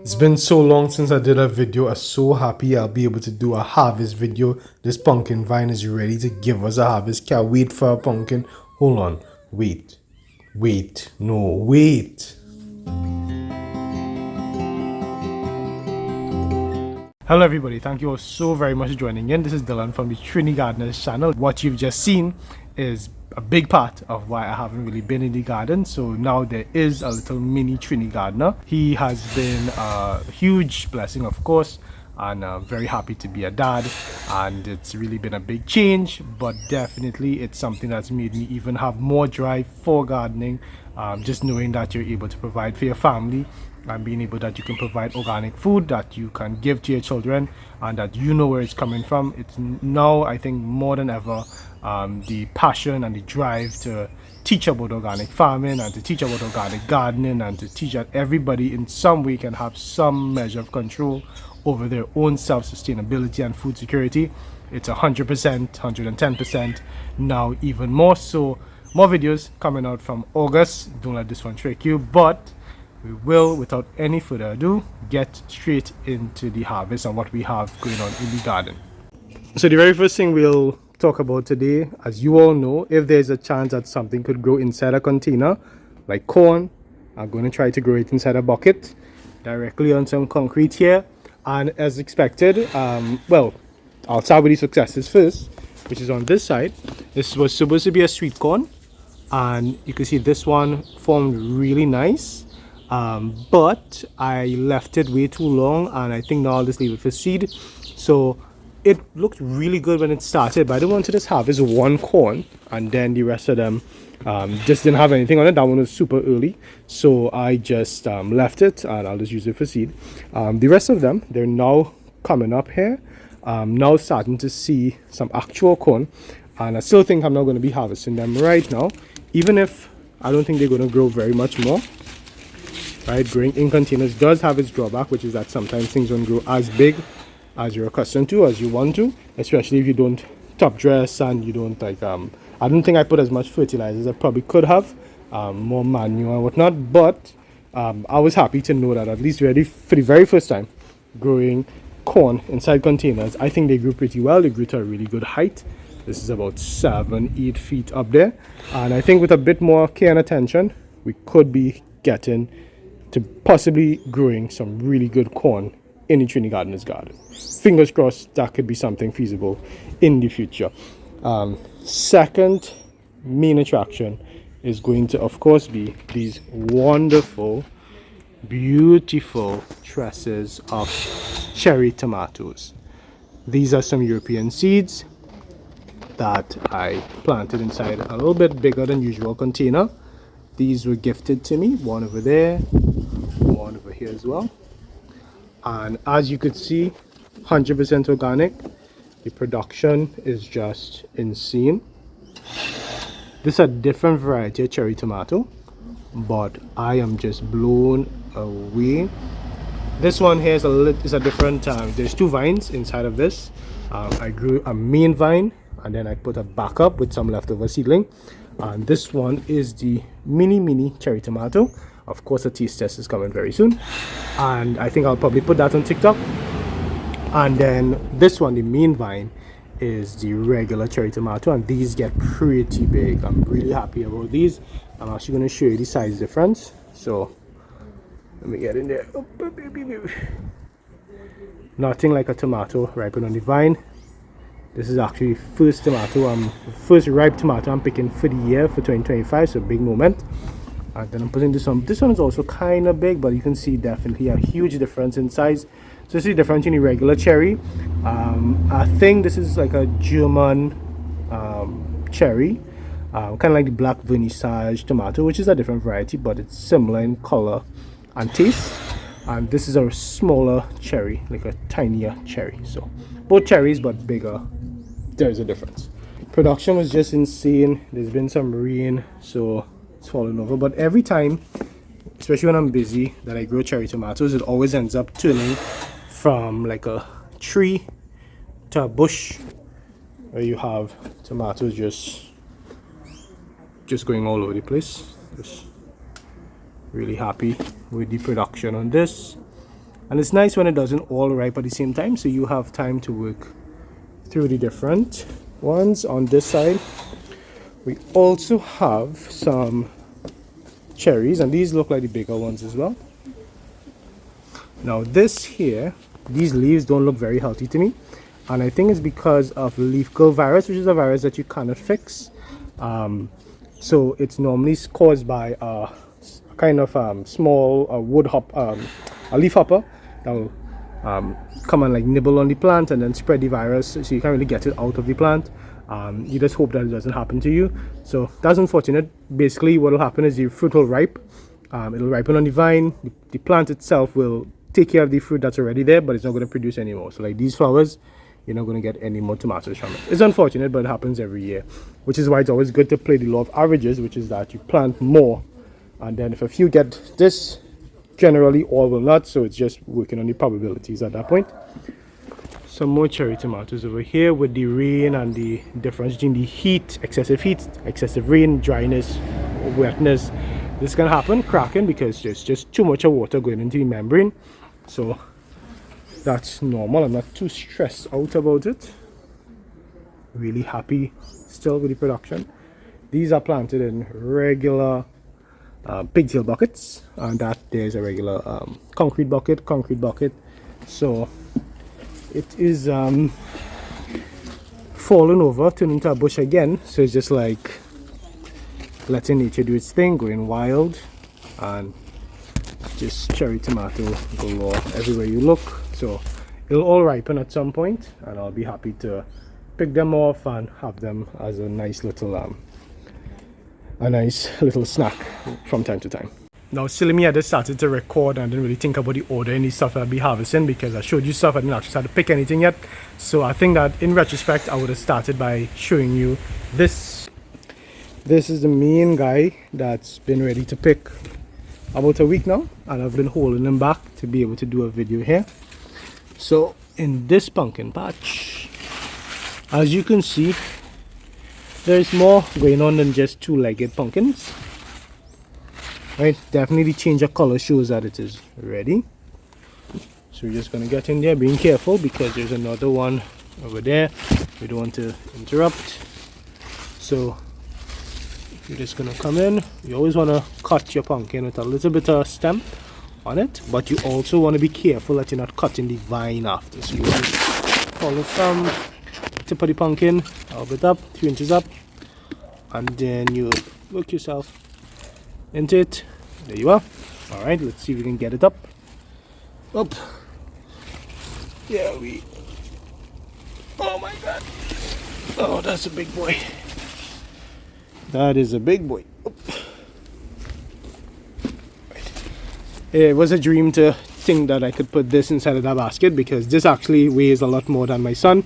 It's been so long since I did a video. I'm so happy I'll be able to do a harvest video. This pumpkin vine is ready to give us a harvest. Can't wait for a pumpkin. Hold on. Wait. No, wait. Hello everybody, thank you all so very much for joining in. This is Dylan from the Trinidad channel. What you've just seen is a big part of why I haven't really been in the garden. So now there is a little mini Trini gardener. He has been a huge blessing, of course, and I'm very happy to be a dad, and it's really been a big change, but definitely it's something that's made me even have more drive for gardening. Just knowing that you're able to provide for your family and being able that you can provide organic food that you can give to your children and that you know where it's coming from. It's now, I think, more than ever, the passion and the drive to teach about organic farming and to teach about organic gardening and to teach that everybody in some way can have some measure of control over their own self-sustainability and food security. It's 100%, 110%, now even more so. More videos coming out from August. Don't let this one trick you, but we will, without any further ado, get straight into the harvest and what we have going on in the garden. So the very first thing we'll talk about today, as you all know, if there's a chance that something could grow inside a container, like corn, I'm going to try to grow it inside a bucket, directly on some concrete here. And as expected, well, I'll start with the successes first, which is on this side. This was supposed to be a sweet corn, and you can see this one formed really nice. But I left it way too long, and I think now I'll just leave it for seed. So it looked really good when it started, but I didn't want to just harvest one corn and then the rest of them just didn't have anything on it. That one was super early, so I just left it and I'll just use it for seed. The rest of them, they're now coming up here. Now starting to see some actual corn, and I still think I'm not going to be harvesting them right now, even if I don't think they're going to grow very much more. Right, growing in containers does have its drawback, which is that sometimes things don't grow as big as you're accustomed to, as you want to, especially if you don't top dress and you don't like I don't think I put as much fertilizer as I probably could have, more manure and whatnot, but I was happy to know that at least ready for the very first time growing corn inside containers. I think they grew pretty well. They grew to a really good height. This is about 7-8 feet up there, and I think with a bit more care and attention we could be getting to possibly growing some really good corn in the Trinidad Gardener's garden. Fingers crossed that could be something feasible in the future. Second main attraction is going to, of course, be these wonderful, beautiful trusses of cherry tomatoes. These are some European seeds that I planted inside a little bit bigger than usual container. These were gifted to me, one over there, one over here as well. And as you could see, 100% organic. The production is just insane. This is a different variety of cherry tomato, but I am just blown away. This one here is a different, there's two vines inside of this. I grew a main vine and then I put a backup with some leftover seedling. And this one is the mini cherry tomato. Of course, the taste test is coming very soon, and I think I'll probably put that on TikTok. And then this one, the main vine, is the regular cherry tomato, and these get pretty big. I'm really happy about these. I'm actually going to show you the size difference. So let me get in there. Nothing like a tomato ripened on the vine. This is actually first ripe tomato I'm picking for the year for 2025, so big moment. And then I'm putting this one. This one is also kind of big, but you can see definitely a huge difference in size. So this is different in the regular cherry. I think this is like a German cherry, kind of like the black vernissage tomato, which is a different variety, but it's similar in color and taste. And this is a smaller cherry, like a tinier cherry. So both cherries, but bigger. There's a difference. Production was just insane. There's been some rain, so it's falling over. But every time, especially when I'm busy, that I grow cherry tomatoes, it always ends up turning from like a tree to a bush, where you have tomatoes just going all over the place. Just really happy with the production on this. And it's nice when it doesn't all ripe at the same time, so you have time to work through the different ones. On this side we also have some cherries, and these look like the bigger ones as well. Now this here, these leaves don't look very healthy to me, and I think it's because of leaf curl virus, which is a virus that you cannot fix. So it's normally caused by a kind of small wood hop, a leaf hopper that will come and like nibble on the plant and then spread the virus, so you can't really get it out of the plant. You just hope that it doesn't happen to you. So that's unfortunate. Basically what will happen is the fruit will ripe, it'll ripen on the vine, the plant itself will take care of the fruit that's already there, but it's not going to produce anymore. So like these flowers, you're not going to get any more tomatoes from it. It's unfortunate, but it happens every year, which is why it's always good to play the law of averages, which is that you plant more, and then if a few get this, generally all will not, so it's just working on the probabilities at that point. Some more cherry tomatoes over here. With the rain and the difference between the heat, excessive rain, dryness, wetness, this can happen, cracking, because there's just too much of water going into the membrane. So that's normal. I'm not too stressed out about it. Really happy still with the production. These are planted in regular pigtail buckets, and that there's a regular concrete bucket. So it is fallen over, turning into a bush again. So it's just like letting nature do its thing, going wild, and just cherry tomato galore everywhere you look. So it'll all ripen at some point, and I'll be happy to pick them off and have them as a nice little snack from time to time. Now silly me, I just started to record and didn't really think about the order and the stuff I'll be harvesting, because I showed you stuff, I didn't actually start to pick anything yet. So I think that in retrospect I would have started by showing you this. This is the main guy that's been ready to pick about a week now, and I've been holding him back to be able to do a video here. So in this pumpkin patch, as you can see, there's more going on than just two-legged pumpkins. Right, definitely the change of color shows that it is ready. So we're just gonna get in there, being careful because there's another one over there. We don't want to interrupt. So you're just gonna come in. You always want to cut your pumpkin with a little bit of stem on it, but you also want to be careful that you're not cutting the vine after. So you want to follow from the tip of the pumpkin a little bit up, 3 inches up, and then you work yourself into it. There you are. All right, let's see if we can get it up. Up. Yeah, oh my god. Oh, that's a big boy. That is a big boy. Right. It was a dream to think that I could put this inside of that basket, because this actually weighs a lot more than my son.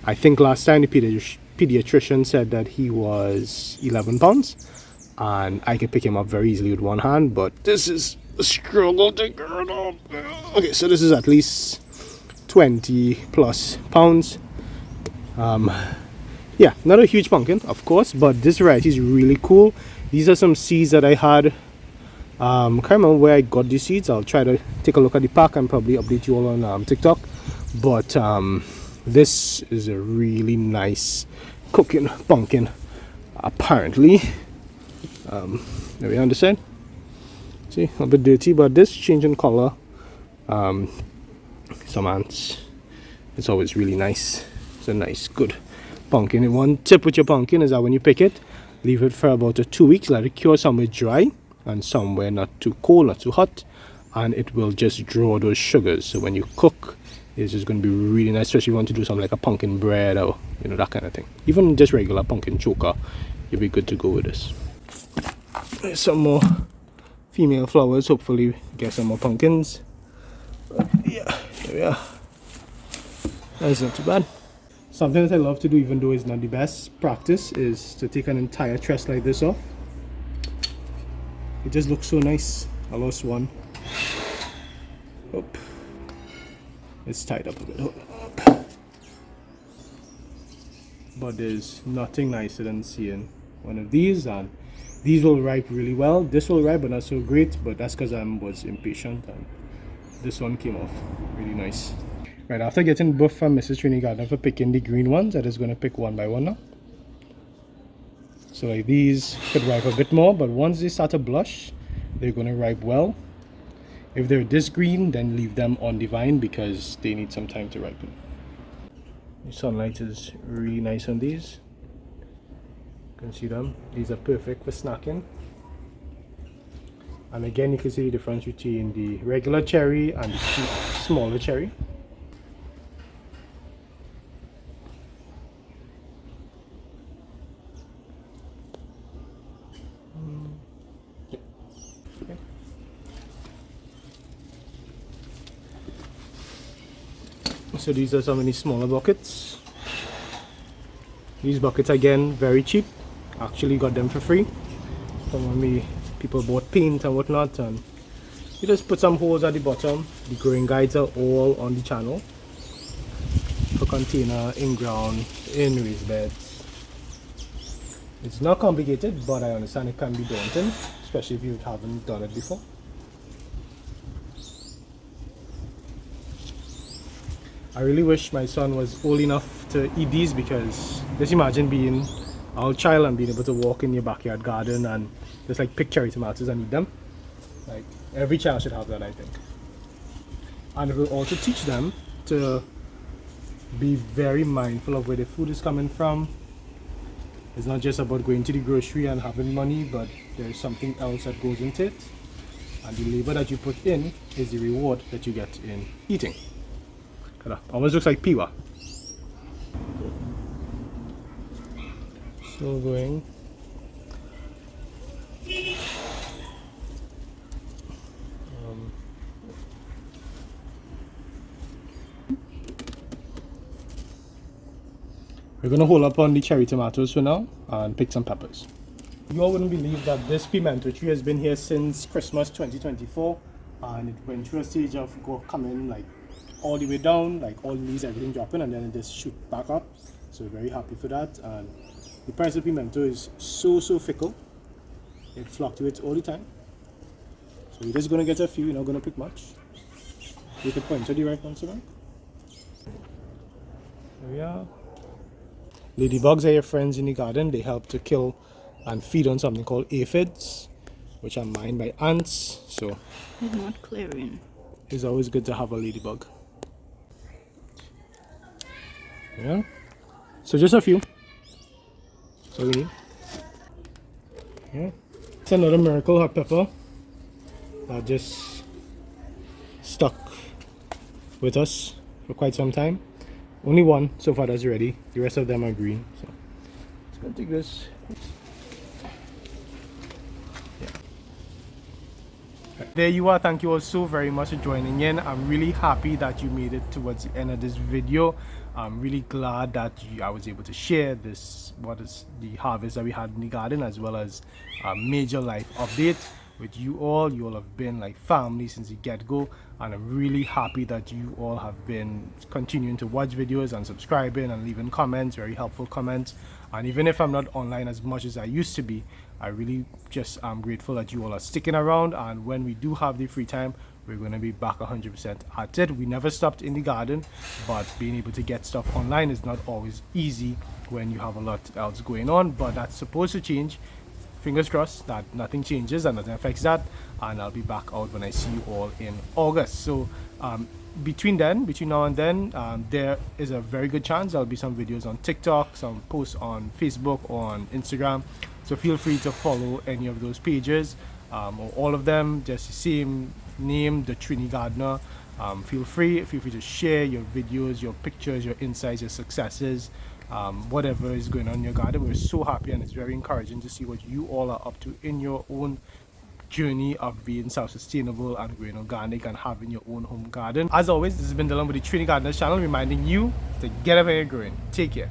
I think last time the pediatrician said that he was 11 pounds, and I could pick him up very easily with one hand, but this is a struggle to get up. Okay, so this is at least 20 plus pounds. Yeah, not a huge pumpkin, of course, but this variety is really cool. These are some seeds that I had. Can't remember where I got these seeds. I'll try to take a look at the pack and probably update you all on TikTok. But this is a really nice cooking pumpkin, apparently. There we understand. See, a bit dirty, but this changing color, some ants. It's always really nice. It's a nice, good pumpkin. And one tip with your pumpkin is that when you pick it, leave it for about 2 weeks. Let it cure somewhere dry and somewhere not too cold, not too hot, and it will just draw those sugars. So when you cook, it's just going to be really nice, especially if you want to do something like a pumpkin bread or that kind of thing. Even just regular pumpkin choker, you'll be good to go with this. There's some more female flowers. Hopefully get some more pumpkins. But yeah, there we are. That's not too bad. Something that I love to do, even though it's not the best practice, is to take an entire tress like this off. It just looks so nice. I lost one. Oh. It's tied up a bit. Oh. But there's nothing nicer than seeing one of these, and These will ripe really well. This will ripe, but not so great. But that's because I was impatient, and this one came off really nice. Right, after getting both from Mrs. Trinidad for picking the green ones, I'm just going to pick one by one now. So like these could ripe a bit more, but once they start to blush, they're going to ripe well. If they're this green, then leave them on the vine because they need some time to ripen. The sunlight is really nice on these. You can see them. These are perfect for snacking. And again, you can see the difference between the regular cherry and the smaller cherry. Okay. So these are some of the smaller buckets. These buckets again very cheap. Actually got them for free. Some of me people bought paint and whatnot, and you just put some holes at the bottom. The growing guides are all on the channel for container, in ground, in raised beds. It's not complicated, but I understand it can be daunting, especially if you haven't done it before. I really wish my son was old enough to eat these, because just imagine being our child and being able to walk in your backyard garden and just like pick cherry tomatoes and eat them. Like every child should have that, I think. And it will also teach them to be very mindful of where the food is coming from. It's not just about going to the grocery and having money, but there's something else that goes into it. And the labor that you put in is the reward that you get in eating. Almost looks like piwa. Still going. We're gonna hold up on the cherry tomatoes for now and pick some peppers. You all wouldn't believe that this pimento tree has been here since Christmas 2024, and it went through a stage of coming like all the way down, like all the leaves, everything dropping, and then it just shoot back up. So we're very happy for that. And the price of pimento is so fickle. It fluctuates all the time. So we're just gonna get a few, you're not gonna pick much. You can point to the right one, so there we are. Ladybugs are your friends in the garden. They help to kill and feed on something called aphids, which are mined by ants. So it's not clearing. It's always good to have a ladybug. Yeah. So just a few. That's all we need. Yeah. It's another miracle hot pepper that just stuck with us for quite some time. Only one so far that's ready. The rest of them are green. So let's go take this. Yeah. There you are. Thank you all so very much for joining in. I'm really happy that you made it towards the end of this video. I'm really glad that I was able to share this, what is the harvest that we had in the garden, as well as a major life update with you all. You all have been like family since the get-go, and I'm really happy that you all have been continuing to watch videos and subscribing and leaving comments, very helpful comments. And even if I'm not online as much as I used to be, I really just am grateful that you all are sticking around. And when we do have the free time, we're going to be back 100% at it. We never stopped in the garden, but being able to get stuff online is not always easy when you have a lot else going on, but that's supposed to change. Fingers crossed that nothing changes and nothing affects that, and I'll be back out when I see you all in August. So between now and then, there is a very good chance there'll be some videos on TikTok, some posts on Facebook or on Instagram. So feel free to follow any of those pages, or all of them, just the same name, the Trini Gardener. Feel free to share your videos, your pictures, your insights, your successes, whatever is going on in your garden. We're so happy, and it's very encouraging to see what you all are up to in your own journey of being self-sustainable and growing organic and having your own home garden. As always, this has been Dylan with the Trini Gardener channel, reminding you to get up and get growing. Take care.